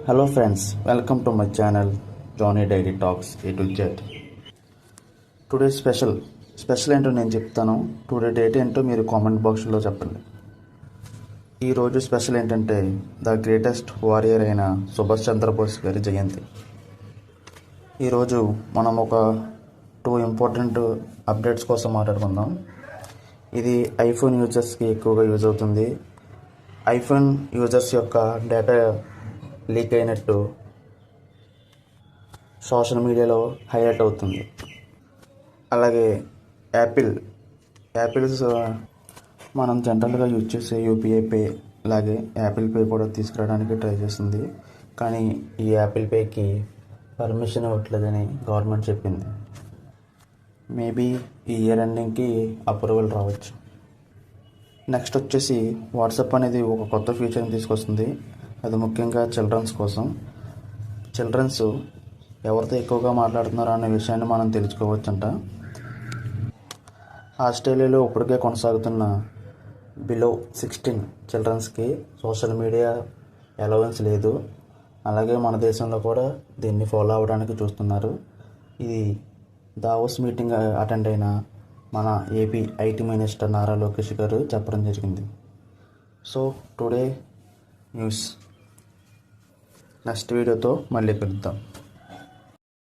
Hello friends, welcome to my channel Johnny Daily Talks A to Z. Today special ఏంటో నేను చెప్తాను. Today date ఏంటో మీరు comment బాక్స్లో చెప్పండి. ఈరోజు స్పెషల్ ఏంటంటే ద గ్రేటెస్ట్ వారియర్ అయిన సుభాష్ చంద్రబోస్ గారి జయంతి. ఈరోజు మనం ఒక 2 ఇంపార్టెంట్ అప్డేట్స్ కోసం మాట్లాడుకుందాం. ఇది ఐఫోన్ యూజర్స్కి ఎక్కువగా యూజ్ అవుతుంది. ఐఫోన్ యూజర్స్ యొక్క డేటా లీక్ అయినట్టు సోషల్ మీడియాలో హైలైట్ అవుతుంది. అలాగే యాపిల్స్ మనం జనరల్గా యూజ్ చేసే యూపీఐ పే అలాగే యాపిల్ పే కూడా తీసుకురావడానికి ట్రై చేస్తుంది. కానీ ఈ యాపిల్ పేకి పర్మిషన్ ఇవ్వట్లేదని గవర్నమెంట్ చెప్పింది. మేబీ ఈ ఇయర్ ఎండింగ్కి అప్రూవల్ రావచ్చు. నెక్స్ట్ వచ్చేసి వాట్సాప్ అనేది ఒక కొత్త ఫీచర్ని తీసుకొస్తుంది. అది ముఖ్యంగా చిల్డ్రన్స్ కోసం. చిల్డ్రన్స్ ఎవరితో ఎక్కువగా మాట్లాడుతున్నారో అనే విషయాన్ని మనం తెలుసుకోవచ్చంట. ఆస్ట్రేలియాలో ఇప్పటికే కొనసాగుతున్న బిలో 16 చిల్డ్రన్స్కి సోషల్ మీడియా అలవెన్స్ లేదు. అలాగే మన దేశంలో కూడా దీన్ని ఫాలో అవ్వడానికి చూస్తున్నారు. ఇది దావోస్ మీటింగ్ అటెండ్ అయిన మన AP IT minister Nara Lokesh గారు చెప్పడం జరిగింది. So today news. నెక్స్ట్ వీడియోతో మళ్ళీ కలుద్దాం.